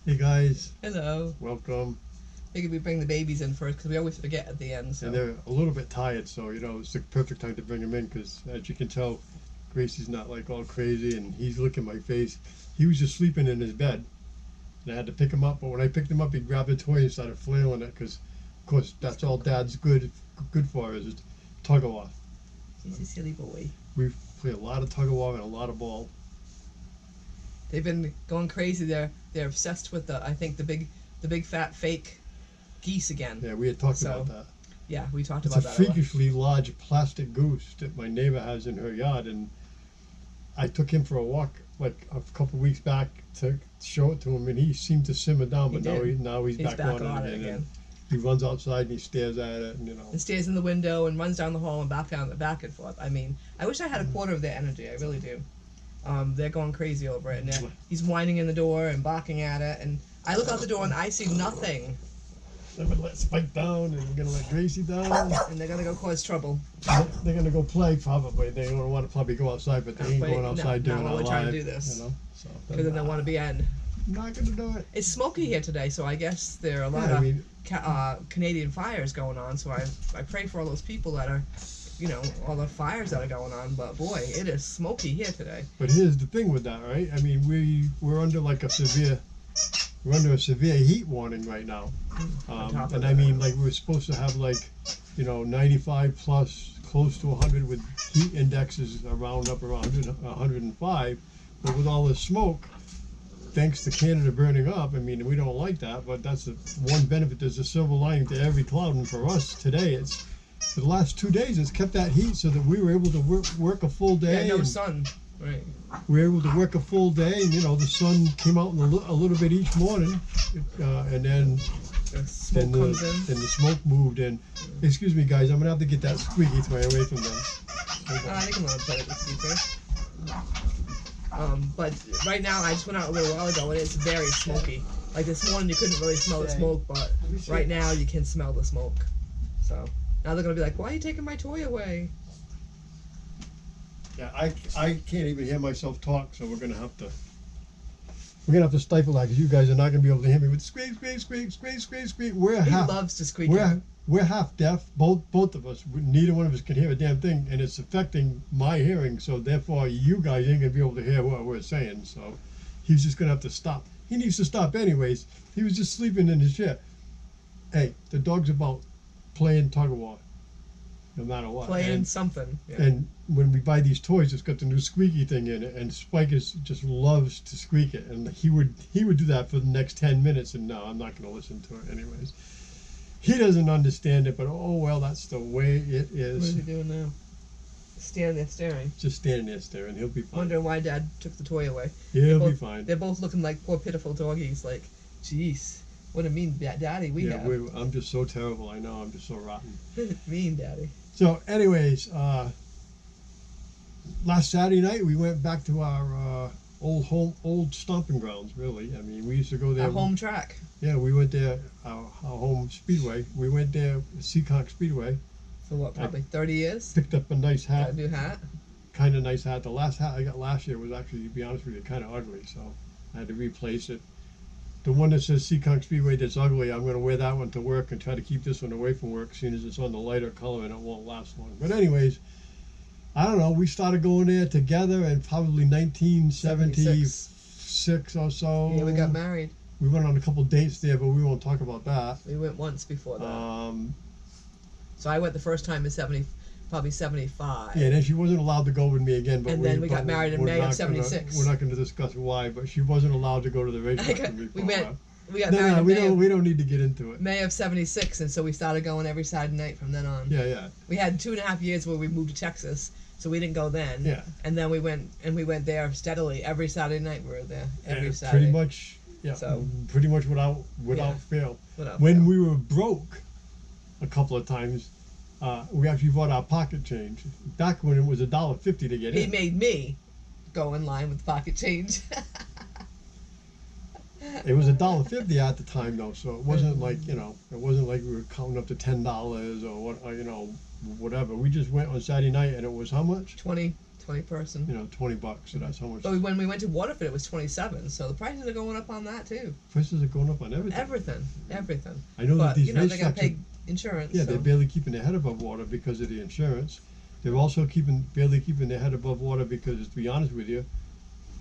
Hey guys, Hello. welcome. Figured we bring the babies in first because we always forget at the end. So. And they're a little bit tired, so it's the perfect time to bring them in because, as you can tell, Gracie's not like all crazy, and he's looking at my face. He was just sleeping in his bed, and I had to pick him up. But when I picked him up, he grabbed a toy and started flailing it because, of course, that's all Dad's good for is tug of war. He's a silly boy. We play a lot of tug of war and a lot of ball. They've been going crazy. They're obsessed with the big fat fake geese again. Yeah, we had talked about that. Yeah, we talked It's about a that. freakishly large plastic goose that my neighbor has in her yard, and I took him for a walk like a couple of weeks back to show it to him, and he seemed to simmer down, but now he's back on it again. He runs outside and he stares at it, and And stares in the window and runs down the hall and back and forth. I mean, I wish I had a quarter of their energy. I really do. They're going crazy over it, and he's whining in the door and barking at it, and I look out the door and I see nothing. I'm gonna let Spike down, and we're gonna let Gracie down, and they're gonna go cause trouble. They're gonna go play probably. They don't want to probably go outside, but they ain't going outside doing it live. Trying to do this. So because then they want to be in. Not gonna do it. It's smoky here today, so I guess there are a lot of Canadian fires going on. So I pray for all those people that are, all the fires that are going on. But boy, it is smoky here today. But here's the thing with that, right? I mean, we're under like a severe heat warning right now. And I mean, like, we're supposed to have like, 95 plus, close to 100 with heat indexes around 105. But with all this smoke, thanks to Canada burning up, I mean, we don't like that, but that's the one benefit. There's a silver lining to every cloud. And for us today, it's for the last 2 days, it's kept that heat so that we were able to work a full day. Yeah, no sun. Right. We were able to work a full day, and the sun came out a little bit each morning, and then the smoke moved in. Excuse me, guys, I'm gonna have to get that squeaky toy away from them. I think I'm gonna play it with speaker. But right now, I just went out a little while ago, and it's very smoky. Like this morning, you couldn't really smell the smoke, but right now you can smell the smoke. So now they're gonna be like, "Why are you taking my toy away?" Yeah, I can't even hear myself talk, so we're gonna have to stifle that because you guys are not gonna be able to hear me with squeak. He loves to squeak. We're half deaf, both of us. Neither one of us can hear a damn thing, and it's affecting my hearing. So therefore, you guys ain't gonna be able to hear what we're saying. So he's just gonna have to stop. He needs to stop anyways. He was just sleeping in his chair. Hey, the dog's about playing tug of war. No matter what. Playing something. Yeah. And when we buy these toys, it's got the new squeaky thing in it, and Spike just loves to squeak it, and he would do that for the next 10 minutes, and no, I'm not going to listen to it anyways. He doesn't understand it, but oh well, that's the way it is. What is he doing now? Standing there staring. Just standing there staring. He'll be fine. Wondering why Dad took the toy away. He'll be fine. They're both looking like poor pitiful doggies. Like, jeez, what a mean daddy we have. I'm just so terrible. I know. I'm just so rotten. Mean daddy. So, anyways, last Saturday night we went back to our old stomping grounds. Really, I mean, we used to go there. Our home track. Yeah, we went there. Our home speedway. We went there, Seekonk Speedway. For what? Probably 30 years. Picked up a nice hat. Got a new hat. Kind of nice hat. The last hat I got last year was actually, to be honest with you, kind of ugly. So I had to replace it. The one that says Seekonk Speedway that's ugly, I'm going to wear that one to work and try to keep this one away from work, seeing as it's on the lighter color and it won't last long. But anyways, I don't know. We started going there together in probably 1976 or so. Yeah, we got married. We went on a couple dates there, but we won't talk about that. We went once before that. So I went the first time in probably 75. Yeah, and then she wasn't allowed to go with me again. But and then we got married in May of 76. We're not going to discuss why, but she wasn't allowed to go to the racetrack with me. We got married we don't need to get into it. May of 76, and so we started going every Saturday night from then on. Yeah. We had 2.5 years where we moved to Texas, so we didn't go then. Yeah. And then we went there steadily every Saturday night. We were there every Saturday. Pretty much. Yeah. So pretty much without fail. We were broke a couple of times, we actually bought our pocket change. Back when it was $1.50 to get in. He made me go in line with pocket change. It was $1.50 at the time though, so it wasn't like it wasn't like we were counting up to $10 or what whatever. We just went on Saturday night, and it was how much? 20 person. You know, $20. So that's how much. But when we went to Waterford, it was 27. So the prices are going up on that too. Prices are going up on everything. Everything. I know But that these you know they got to racetracks are, pay insurance. yeah, so. they're barely keeping their head above water because of the insurance. They're also barely keeping their head above water because, to be honest with you,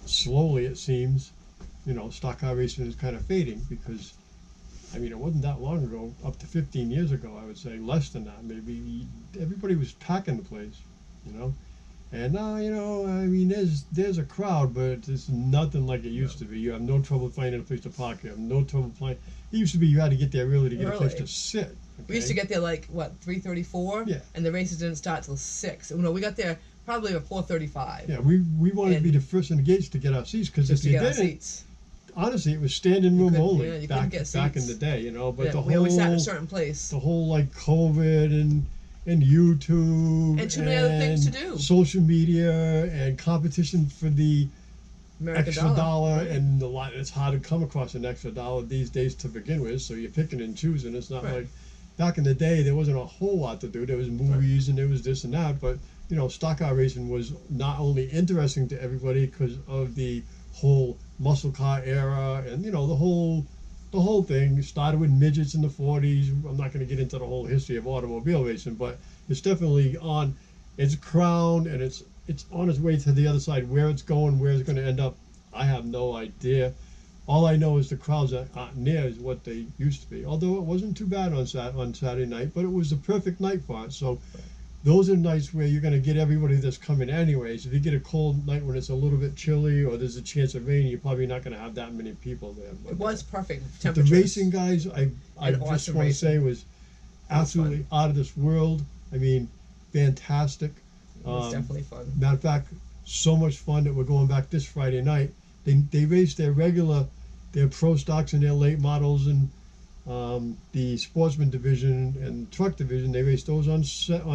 slowly it seems, you know, stock car racing is kind of fading because, I mean, it wasn't that long ago, up to 15 years ago, I would say, less than that, maybe. Everybody was packing the place, you know. And now, you know, I mean, there's a crowd, but it's nothing like it used to be. You have no trouble finding a place to park. You have no trouble finding. It used to be you had to get there early to get a place to sit. Okay? We used to get there like what 3:34. Yeah. And the races didn't start till 6. No, we got there probably at 4:35. Yeah, we wanted to be the first in the gates to get our seats because if you didn't, honestly, it was standing room only you back back in the day, you know. But yeah, the we always sat in a certain place. The whole like COVID and YouTube and too many other things to do. Social media and competition for the American extra dollar, and a lot. It's hard to come across an extra dollar these days to begin with. So you're picking and choosing. It's not like back in the day there wasn't a whole lot to do. There was movies and there was this and that, but you know, stock car racing was not only interesting to everybody because of the whole muscle car era, and you know the whole thing started with midgets in the 40s. I'm not going to get into the whole history of automobile racing, but it's definitely on its crown, and it's on its way to the other side. Where it's going, where it's going to end up, I have no idea. All I know is the crowds aren't near as what they used to be. Although it wasn't too bad on Saturday night, but it was the perfect night for it. So those are nights where you're going to get everybody that's coming anyways. If you get a cold night when it's a little bit chilly or there's a chance of rain, you're probably not going to have that many people there. But, it was perfect but temperature. the racing guys, I just want to say, was absolutely out of this world. I mean, fantastic. It was definitely fun. Matter of fact, so much fun that we're going back this Friday night. They raced their pro stocks and their late models and the sportsman division and truck division. They raced those on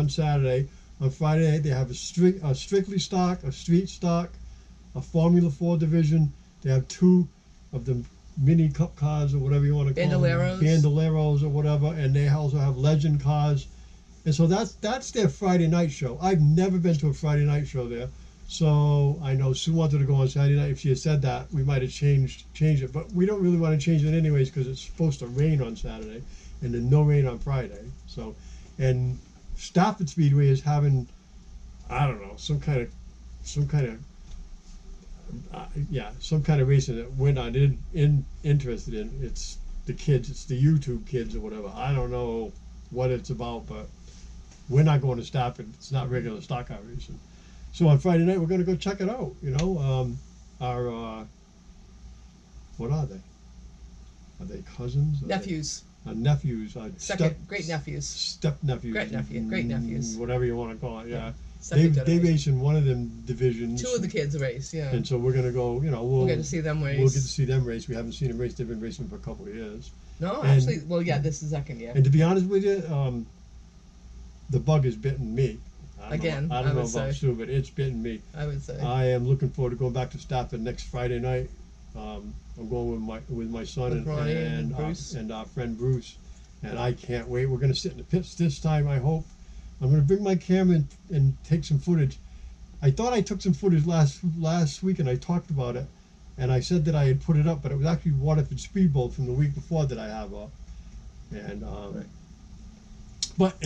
Saturday. On Friday night they have a strictly stock, a street stock, a Formula 4 division. They have 2 of the mini cup cars or whatever you want to call them, Bandoleros or whatever, and they also have legend cars. And so that's their Friday night show. I've never been to a Friday night show there. So I know Sue wanted to go on Saturday night. If she had said that, we might have changed it. But we don't really want to change it anyways because it's supposed to rain on Saturday and then no rain on Friday. So, and Stafford Speedway is having, I don't know, some kind of racing that we're not interested in. It's the kids, it's the YouTube kids or whatever. I don't know what it's about, but we're not going to Stafford. It's not regular stock car racing. So on Friday night, we're going to go check it out. You know, what are they? Are they cousins? Nephews. Nephews. Great nephews. Step nephews. Great nephews. Whatever you want to call it, yeah. They race in one of them divisions. 2 of the kids race, yeah. And so we're going to go, you know, we'll get to see them race. We'll get to see them race. We haven't seen them race. They've been racing for a couple of years. No, actually, well, yeah, this is the second year. And to be honest with you, the bug has bitten me. I don't know about Sue, but it's bitten me. I would say. I am looking forward to going back to Stafford next Friday night. I'm going with my son and our friend Bruce, and I can't wait. We're going to sit in the pits this time, I hope. I'm going to bring my camera and take some footage. I thought I took some footage last week, and I talked about it, and I said that I had put it up, but it was actually Waterford Speedboat from the week before that I have up. And but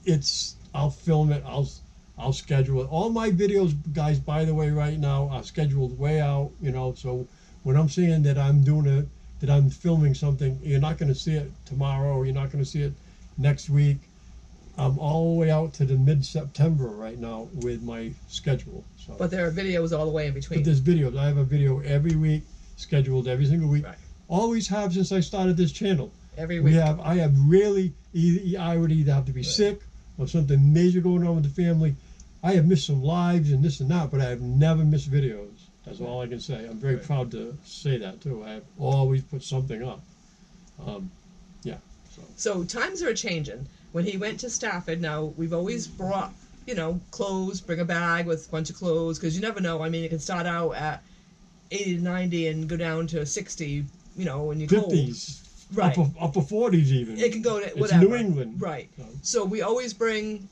it's I'll film it. I'll schedule it. All my videos, guys, by the way, right now are scheduled way out. You know, so when I'm saying that I'm doing it, that I'm filming something, you're not going to see it tomorrow. Or you're not going to see it next week. I'm all the way out to the mid-September right now with my schedule. So. But there are videos all the way in between. But there's videos. I have a video every week, scheduled every single week. Right. Always have since I started this channel. Every week. I have rarely, I would either have to be sick or something major going on with the family. I have missed some lives and this and that, but I have never missed videos. That's all I can say. I'm very proud to say that too. I have always put something up. Yeah. So times are changing. When he went to Stafford, now we've always brought, you know, clothes, bring a bag with a bunch of clothes, because you never know. I mean, it can start out at 80 to 90 and go down to 60, you know, when you're 50s. Right. Upper 40s even. It can go to whatever. It's New England. Right. So we always bring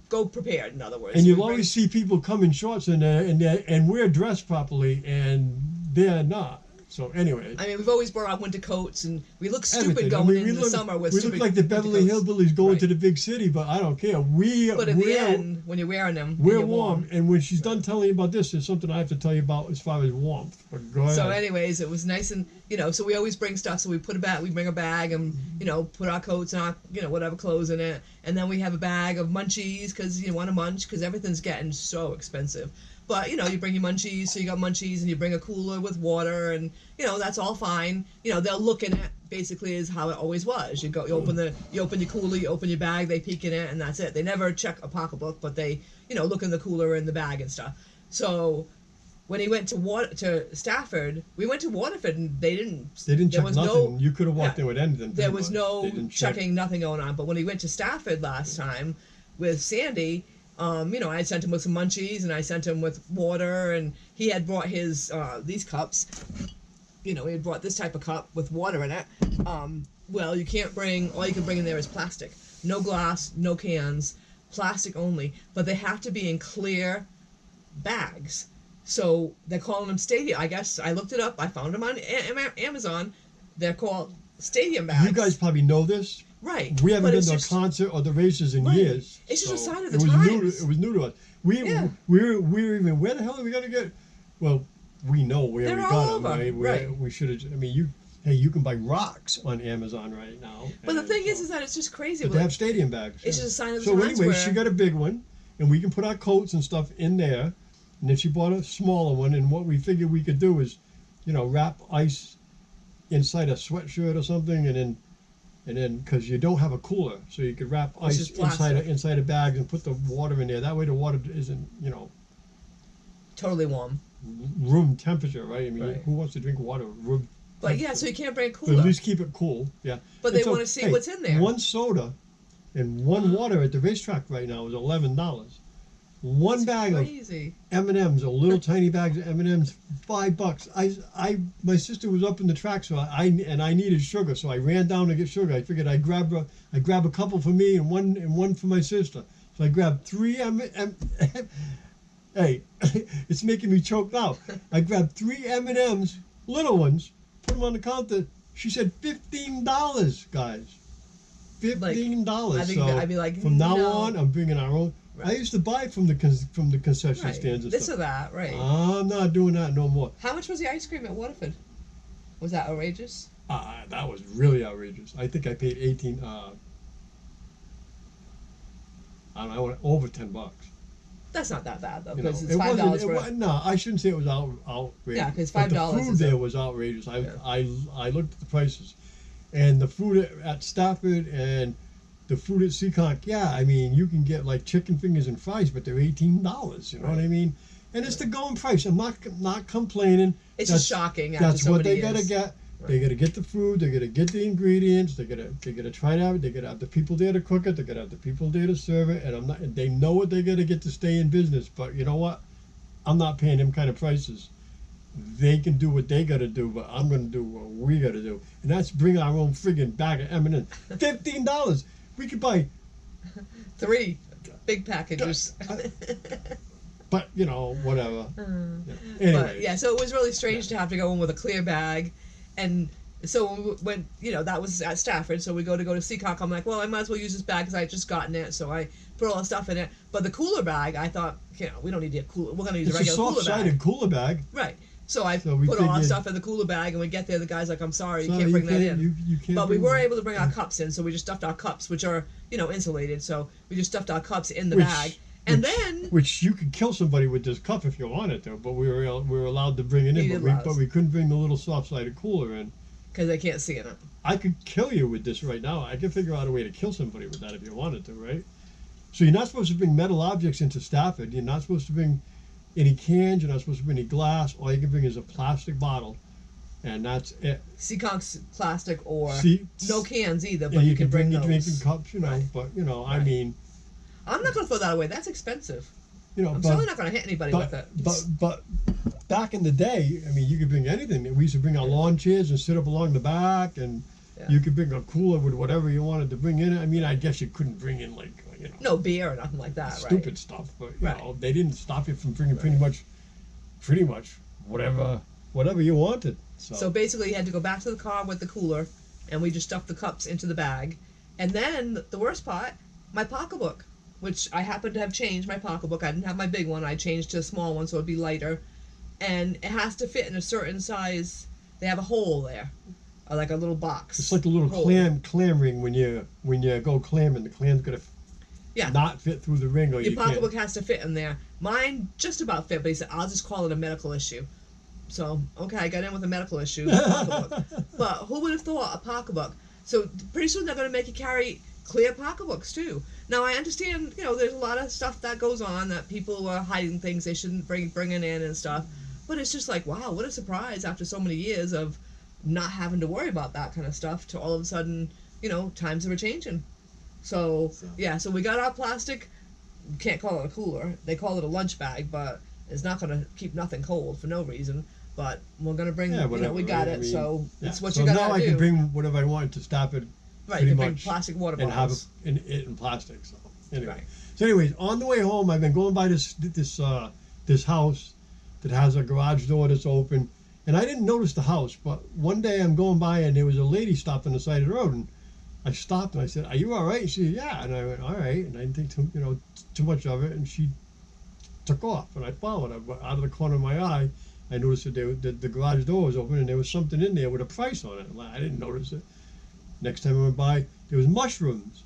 go prepared. In other words, And you'll We bring- always see people come in shorts and we're dressed properly, and they're not. So anyway, I mean, we've always brought our winter coats, and we look stupid everything. going we in the look, summer with we stupid look like the winter Beverly coats. Hillbillies going Right. to the big city, but I don't care. We're But in the end, when you're wearing them, we're you're warm. And when she's done telling you about this, there's something I have to tell you about as far as warmth. But go ahead. So, anyways, it was nice, and so we always bring stuff. So we bring a bag, and put our coats and our whatever clothes in it, and then we have a bag of munchies because you want to munch because everything's getting so expensive. But you bring your munchies, so you got munchies, and you bring a cooler with water, and that's all fine. They'll look in it basically is how it always was. You open your cooler, you open your bag, they peek in it, and that's it. They never check a pocketbook, but they look in the cooler and the bag and stuff. So when he went to Stafford, we went to Waterford, and they didn't check nothing. You could have walked in with anything. There was no They didn't checking, nothing going on. But when he went to Stafford last time with Sandy, I sent him with some munchies, and I sent him with water, and he had brought his these cups. He had brought this type of cup with water in it. Well, you can't bring. All you can bring in there is plastic. No glass, no cans, plastic only. But they have to be in clear bags. So they're calling them stadium. I guess I looked it up. I found them on Amazon. They're called stadium bags. You guys probably know this. Right. We haven't but been to a concert or the races in Right. years. It's just a sign of the it was times. It was new to us. We're even, where the hell are we going to get? Well, we know where They're we all got them, over. right? Right. We should have, I mean, you can buy rocks on Amazon right now. But the and thing so- is that it's just crazy. But they have stadium bags. It's yeah. just a sign of the So times anyway, where- she got a big one, and we can put our coats and stuff in there. And then she bought a smaller one, and what we figured we could do is, wrap ice inside a sweatshirt or something, and then because you don't have a cooler, so you could wrap Which ice is plastic. inside a bag and put the water in there. That way the water isn't, Totally warm. room temperature, right? I mean, Right. who wants to drink water room? But yeah, so you can't bring a But cooler. at least keep it cool, yeah. But And they so, wanna see hey, what's in there. One soda and one water at the racetrack right now is $11. One bag of Crazy. M&Ms, a little tiny bags of M&Ms, $5. My sister was up in the track, so I needed sugar, so I ran down to get sugar. I figured I'd grab a couple for me and one for my sister. So I grabbed 3 Hey, it's making me choke now. I grabbed 3 M&Ms, little ones, put them on the counter. She said $15, guys. $15. I think so that I'd be like, from now no. on, I'm bringing our own. I Right. used to buy from the concession Right. stands and This stuff. or that, right. I'm not doing that no more. How much was the ice cream at Waterford? Was that outrageous? That was really outrageous. I think I paid 18. I don't know, over $10. That's not that bad though, You know, because it's $5 for. no, I shouldn't say it was outrageous. Yeah, 'cause But $5 the food is there a- was outrageous. Yeah. I looked at the prices, and the food at Stafford and the food at Seekonk. Yeah, I mean you can get like chicken fingers and fries, but they're $18. You know what I Right. mean? And it's the going price. I'm not complaining. It's That's- just shocking. After That's so what many they gotta years. get. They gotta get the food. They gotta get the ingredients. They gotta try it out. They gotta have the people there to cook it. They gotta have the people there to serve it. And they know what they gotta get to stay in business. But you know what? I'm not paying them kind of prices. They can do what they gotta do, but I'm gonna do what we gotta do, and that's bring our own friggin' bag of M&M's. $15. We could buy, 3 big packages. but whatever. Mm. Yeah. Anyway, But yeah, so it was really strange to have to go in with a clear bag, and so when that was at Stafford, so we go to Seacock. I'm like, well, I might as well use this bag because I had just gotten it, so I put all the stuff in it. But the cooler bag, I thought, we don't need to get cooler. We're gonna use it's a a regular cooler bag, soft-sided cooler bag. right? So I So we put all our figured- stuff in the cooler bag, and we get there. The guy's like, I'm sorry, you So can't bring that in. You can't. But we bring were that. able to bring our cups in, so we just stuffed our cups, which are insulated. So we just stuffed our cups in the Which- bag, and then Which you could kill somebody with this cup if you wanted to, but we were allowed to bring it in, Needed allows. but we couldn't bring the little soft-sided cooler in. because they can't see in it. I could kill you with this right now. I could figure out a way to kill somebody with that if you wanted to, right? So you're not supposed to bring metal objects into Stafford. You're not supposed to bring any cans. You're not supposed to bring any glass. All you can bring is a plastic bottle, and that's it. Seaconk's plastic or See, no cans either, but and you can bring your those. drinking cups, Right. But I Right. mean, I'm not gonna throw that away. That's expensive. I'm but certainly not gonna hit anybody with it. But back in the day, I mean, you could bring anything. We used to bring our lawn chairs and sit up along the back, and Yeah. you could bring a cooler with whatever you wanted to bring in it. I mean, I guess you couldn't bring in like No beer or nothing like that, stupid right? stuff. But Right. they didn't stop you from drinking pretty much whatever you wanted. So basically, you had to go back to the car with the cooler, and we just stuffed the cups into the bag. And then the worst part, my pocketbook, which I happened to have changed my pocketbook. I didn't have my big one. I changed to a small one so it'd be lighter, and it has to fit in a certain size. They have a hole there, like a little box. It's like a little hole. clam ring when you go clamming. The clam's gonna Yeah. not fit through the ring, or Your you pocketbook can't. has to fit in there. Mine just about fit, but he said, I'll just call it a medical issue. So, okay, I got in with a medical issue, pocketbook. But who would have thought a pocketbook? So pretty soon they're going to make you carry clear pocketbooks too. Now I understand, there's a lot of stuff that goes on, that people are hiding things they shouldn't bringing in and stuff. But it's just like, wow, what a surprise after so many years of not having to worry about that kind of stuff to all of a sudden, times are changing. So we got our plastic. You can't call it a cooler. They call it a lunch bag, but it's not going to keep nothing cold for no reason. But we're going to bring, whatever, we got right? it, so it's what so you got to do. now I can bring whatever I want to stop it. Right, pretty you can bring much, plastic water and have bottles. it in plastic. So anyway, Right. so anyways, on the way home, I've been going by this house that has a garage door that's open, and I didn't notice the house, but one day I'm going by and there was a lady stopped on the side of the road, and I stopped and I said, "Are you all right?" And she said, "Yeah," and I went, "All right," and I didn't think too much of it, and she took off, and I followed her. But out of the corner of my eye, I noticed that the garage door was open and there was something in there with a price on it. I didn't notice it. Next time I went by, there was mushrooms,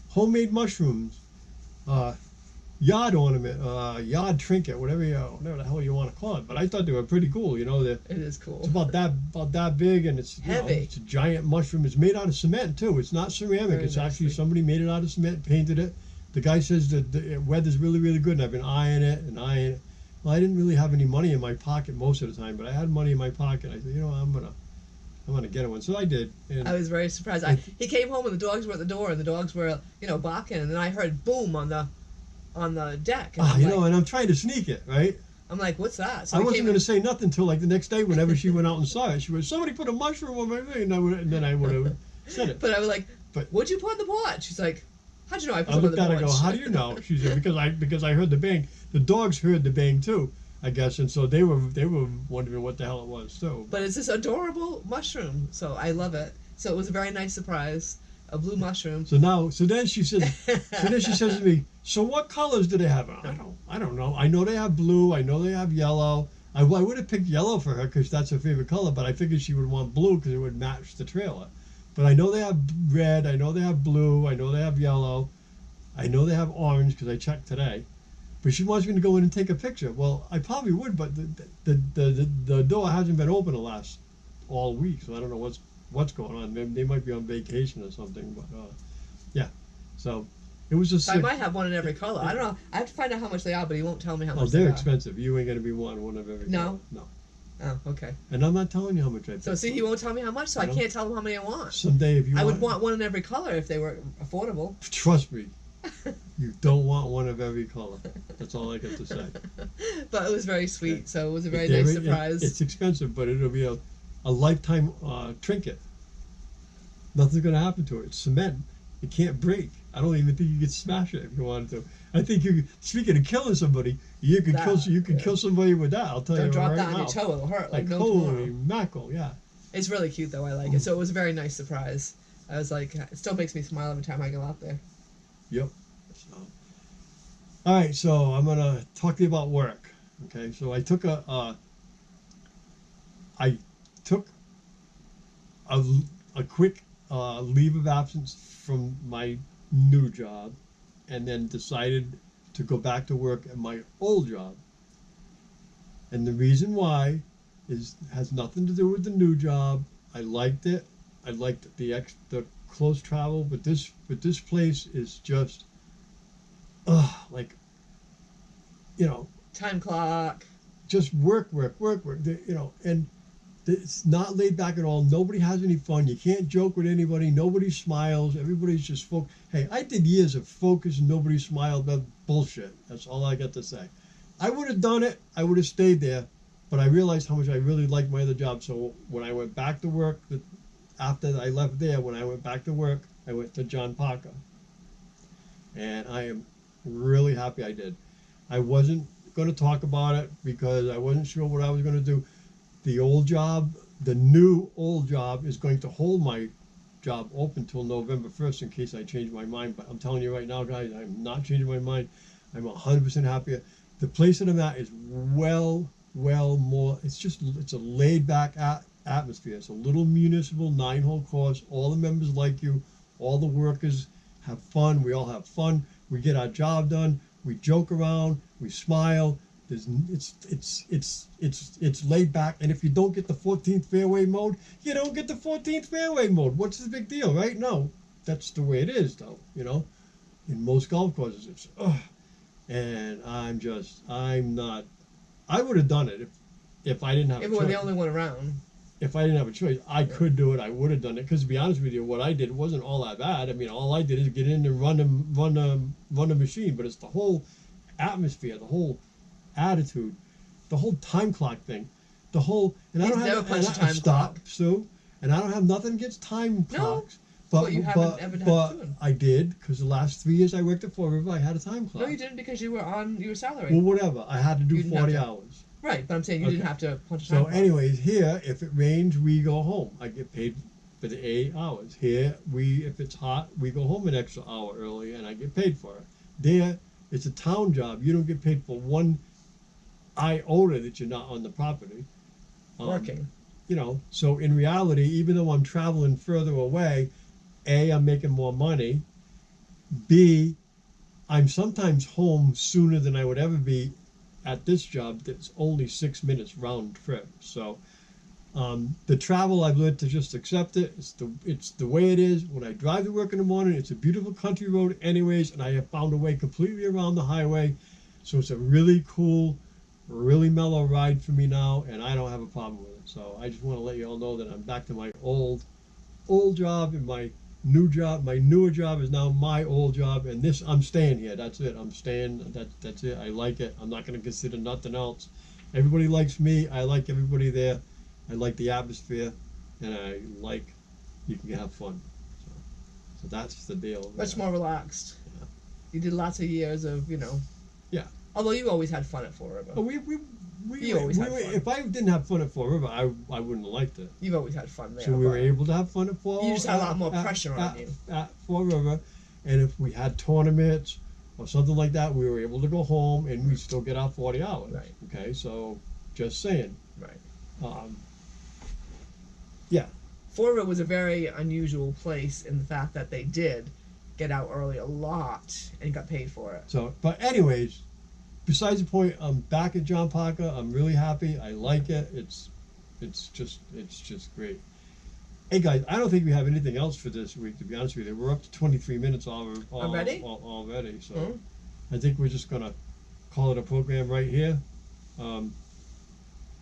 homemade mushrooms, yard ornament, yard trinket, whatever the hell you want to call it. But I thought they were pretty cool. It is cool. it's about that big, and it's Heavy. It's a giant mushroom. It's made out of cement too. It's not ceramic. Very It's actually nicely. somebody made it out of cement, painted it. The guy says that the weather's really, really good, and I've been eyeing it. Well, I didn't really have any money in my pocket most of the time, but I had money in my pocket. I said, I'm gonna get one. So I did. And I was very surprised. He came home and the dogs were at the door, and the dogs were, barking, and then I heard boom on the deck. And and I'm trying to sneak it, right? I'm like, what's that? So I he wasn't came going to say nothing until like the next day. Whenever she went out and saw it, she was, "Somebody put a mushroom on my thing," and then I would have said it. But I was like, But- what'd you put on the porch? She's like, how'd you know I put I it on looked the at her porch? and go, "How do you know?" She said, "Because I heard the bang. The dogs heard the bang too, I guess, and so they were wondering what the hell it was too." But it's this adorable mushroom, so I love it. So it was a very nice surprise, a blue mushroom. So then she says to me, "So what colors do they have?" I don't know. I know they have blue. I know they have yellow. I would have picked yellow for her because that's her favorite color, but I figured she would want blue because it would match the trailer. But I know they have red. I know they have blue. I know they have yellow. I know they have orange because I checked today. But she wants me to go in and take a picture. Well, I probably would, but the door hasn't been open all week, so I don't know what's going on. They might be on vacation or something. But yeah, so it was just. I might have one in every color. I don't know. I have to find out how much they are, but he won't tell me how Oh, much they're they are. expensive. You ain't gonna be wanting one of every. No? color. No. Oh, okay. And I'm not telling you how much I pay. So see, he won't tell me how much, so I No. can't tell him how many I want. Someday, if you I would want one in every color if they were affordable. Trust me, you don't want one of every color. That's all I got to say. But it was very sweet, Okay. so it was a very They're- nice surprise. It's expensive, but it'll be a lifetime trinket. Nothing's gonna happen to it. It's cement. It can't break. I don't even think you could smash it if you wanted to. I think you. Speaking of killing somebody, you could kill somebody with that. I'll tell Don't you drop right that on now. your toe; it'll hurt like no holy tomorrow. mackerel, yeah. It's really cute, though. I like it. So it was a very nice surprise. I was like, it still makes me smile every time I go out there. Yep. So, all right, so I'm gonna talk to you about work. Okay, so I took a quick leave of absence from my new job, and then decided to go back to work at my old job. And the reason why has nothing to do with the new job. I liked it. I liked the close travel, but this place is just like, Time clock. just work. And it's not laid back at all. Nobody has any fun. You can't joke with anybody. Nobody smiles. Everybody's just Hey, I did years of focus and nobody smiled. That's bullshit. That's all I got to say. I would have done it. I would have stayed there, but I realized how much I really liked my other job. So when I went back to work, after I left there, when I went back to work, I went to John Parker. and I am really happy I did. I wasn't going to talk about it because I wasn't sure what I was going to do. The old job, the new old job, is going to hold my job open till November 1st in case I change my mind. But I'm telling you right now, guys, I'm not changing my mind. I'm 100% happy. The place that I'm at is well more. It's a laid back atmosphere. It's a little municipal 9-hole course. All the members like you. All the workers have fun. We all have fun. We get our job done. We joke around. We smile. It's laid back. And if you don't get the 14th fairway mode, you don't get the 14th fairway mode. What's the big deal, right? No, that's the way it is, though. You know, in most golf courses, it's and I'm not. I would have done it if I didn't have. If a we were choice. the only one around. If I didn't have a choice, I could do it. I would have done it because, to be honest with you, what I did wasn't all that bad. I mean, all I did is get in and run the machine. But it's the whole atmosphere, the whole attitude, the whole time clock thing, the whole. And I He's don't never have punched a time clock. Sue, and I don't have nothing against time clocks. But you haven't ever had to. I did because the last 3 years I worked at Fall River, I had a time clock. No, you didn't because you were salary. Well, whatever. I had to do 40 hours. Right, but I'm saying you didn't have to punch a So time clock. anyways, here, if it rains, we go home. I get paid for the 8 hours. Here, if it's hot, we go home an extra hour early, and I get paid for it. There, it's a town job. You don't get paid for one iota that you're not on the property. Working. You know, so in reality, even though I'm traveling further away, A, I'm making more money. B, I'm sometimes home sooner than I would ever be at this job that's only 6 minutes round trip. So the travel, I've learned to just accept it. It's the way it is. When I drive to work in the morning, it's a beautiful country road anyways, and I have found a way completely around the highway. So it's a really cool, really mellow ride for me now, and I don't have a problem with it. So I just want to let you all know that I'm back to my old job, and my newer job is now my old job, and I'm staying here. That's it. I'm staying. That's it. I like it. I'm not going to consider nothing else. Everybody likes me. I like everybody there. I like the atmosphere, and I like you can have fun. So that's the deal. Much more relaxed. Yeah. You did lots of years of, Yeah. Although you always had fun at Fall River. Oh, You always had fun. If I didn't have fun at Fall River, I wouldn't have liked it. You've always had fun there. So we were but able to have fun at Fall. You just had a lot more pressure on you. At Fall River, and if we had tournaments or something like that, we were able to go home and we still get our 40 hours. Right. Okay, so just saying. Right. Yeah. Fall River was a very unusual place in the fact that they did get out early a lot and got paid for it. So, but anyways, besides the point, I'm back at John Parker. I'm really happy. I like it. It's just great. Hey guys, I don't think we have anything else for this week. To be honest with you, we're up to 23 minutes already. Already. So I think we're just gonna call it a program right here.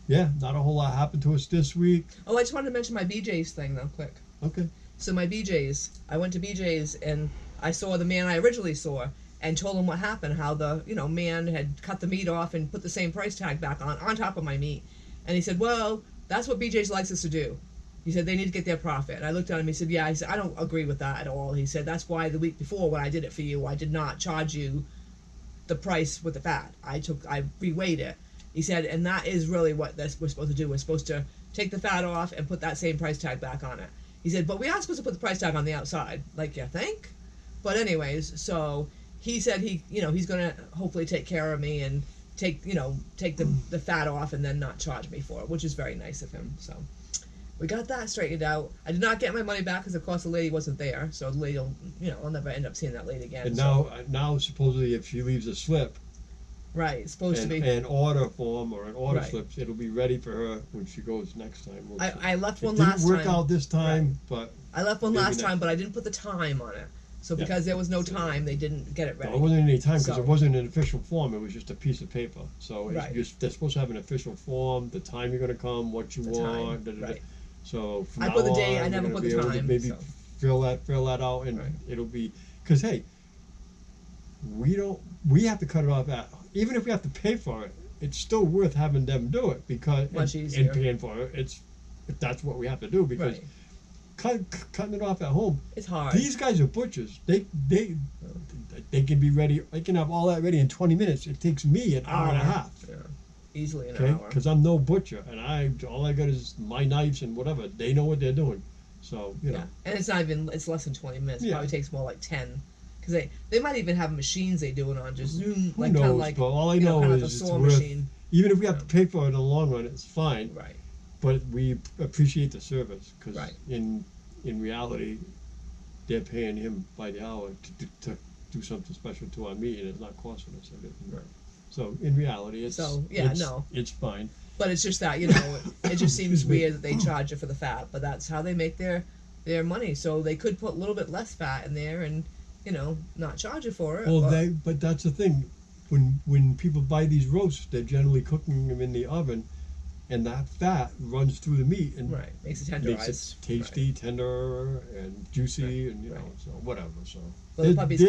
Yeah, not a whole lot happened to us this week. Oh, I just wanted to mention my BJ's thing though, quick. Okay. So my BJ's, I went to BJ's and I saw the man I originally saw and told him what happened, how the man had cut the meat off and put the same price tag back on top of my meat. And he said, well, that's what BJ's likes us to do. He said they need to get their profit. And I looked at him, he said, yeah. He said, I don't agree with that at all. He said, that's why the week before when I did it for you, I did not charge you the price with the fat. I reweighed it. He said, and that is really what we're supposed to do. We're supposed to take the fat off and put that same price tag back on it. He said, but we aren't supposed to put the price tag on the outside. Like, you think? But anyways, so he said he's going to hopefully take care of me and take the fat off and then not charge me for it, which is very nice of him. So we got that straightened out. I did not get my money back because, of course, the lady wasn't there. So the lady, I'll never end up seeing that lady again. And now supposedly if she leaves a slip, right, it's supposed to be an order form or an order right. slip, it'll be ready for her when she goes next time. I left one it last didn't time. work out this time, Right. but I left one last next time, but I didn't put the time on it. So because there was no time, they didn't get it ready. No, it wasn't any time because So- it wasn't an official form. It was just a piece of paper. So it's Right. they're supposed to have an official form, the time you're going to come, what you The want. time, right. So from I now put the date, on, I never we're put gonna the be able to time, maybe so. fill that out, and Right. it'll be because hey, we have to cut it off at even if we have to pay for it. It's still worth having them do it because Much and easier. paying for it. It's if that's what we have to do because. Right. cutting it off at home. It's hard. These guys are butchers. They can be ready. They can have all that ready in 20 minutes. It takes me an hour and a half. Yeah. Easily an Okay, hour. because I'm no butcher, and all I got is my knives and whatever. They know what they're doing, so you know. Yeah, and it's not even. It's less than 20 minutes. It Yeah. probably takes more like 10. Because they might even have machines they do it on. Just zoom, Who like knows? kind of like But all I you know, know kind of is a it's saw worth. machine. Even if we have to pay for it in the long run, it's fine. Right. But we appreciate the service because Right. in reality, they're paying him by the hour to do something special to our meat, and it's not costing us anything. Right. So in reality, it's it's fine. But it's just that, you know, it just seems weird that they charge you for the fat, but that's how they make their money. So they could put a little bit less fat in there and, you know, not charge you for it. Well, but that's the thing. When people buy these roasts, they're generally cooking them in the oven, and that fat runs through the meat and right, makes it tenderized. makes it tasty, tender, and juicy, and you know, so whatever. So Well, the puppies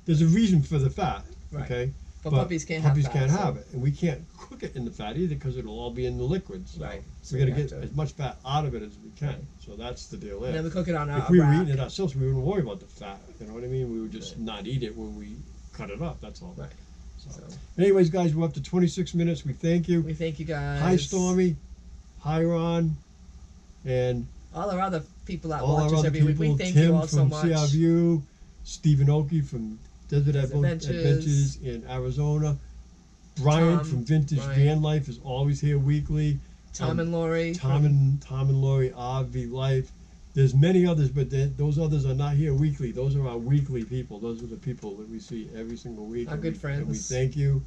there's a reason for the fat, Right. okay? But puppies can't have fat, can't so- have it, and we can't cook it in the fat either because it'll all be in the liquids. So Right. So we got to we have get to- as much fat out of it as we can. So that's the deal there. And then we cook it on If a we were rack. eating it ourselves, we wouldn't worry about the fat. You know what I mean? We would just not eat it when we cut it up. That's all. Right. So. So Anyways, guys, we're up to 26 minutes. We thank you. we thank you guys. Hi, Stormy. Hi, Ron. And All our other people that all watch our us other every week. people. We thank Tim you all so from much. CRView, Stephen Oakey from Desert Adventures. Adventures in Arizona. Brian Tom, from Vintage Brian. Van Life is always here weekly. Tom and Lori. Tom and Lori, RV Life. There's many others, but those others are not here weekly. Those are our weekly people. Those are the people that we see every single week. Our and good we friends. thank you.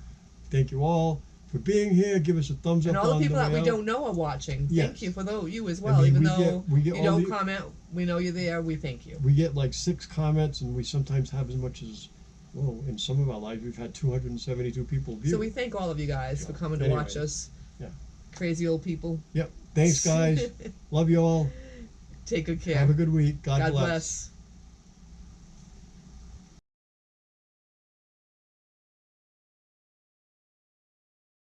Thank you all for being here. Give us a thumbs And up all on the people that way we out. don't know are watching. Yes. Thank you for you as I well. mean, Even we though get you all don't the- comment, we know you're there. We thank you. We get like 6 comments, and we sometimes have as much as, well, in some of our lives, we've had 272 people view. So we thank all of you guys for coming to Anyway, watch us. yeah. Crazy old people. Yep. Thanks, guys. Love you all. Take good care. Have a good week. God God bless. bless.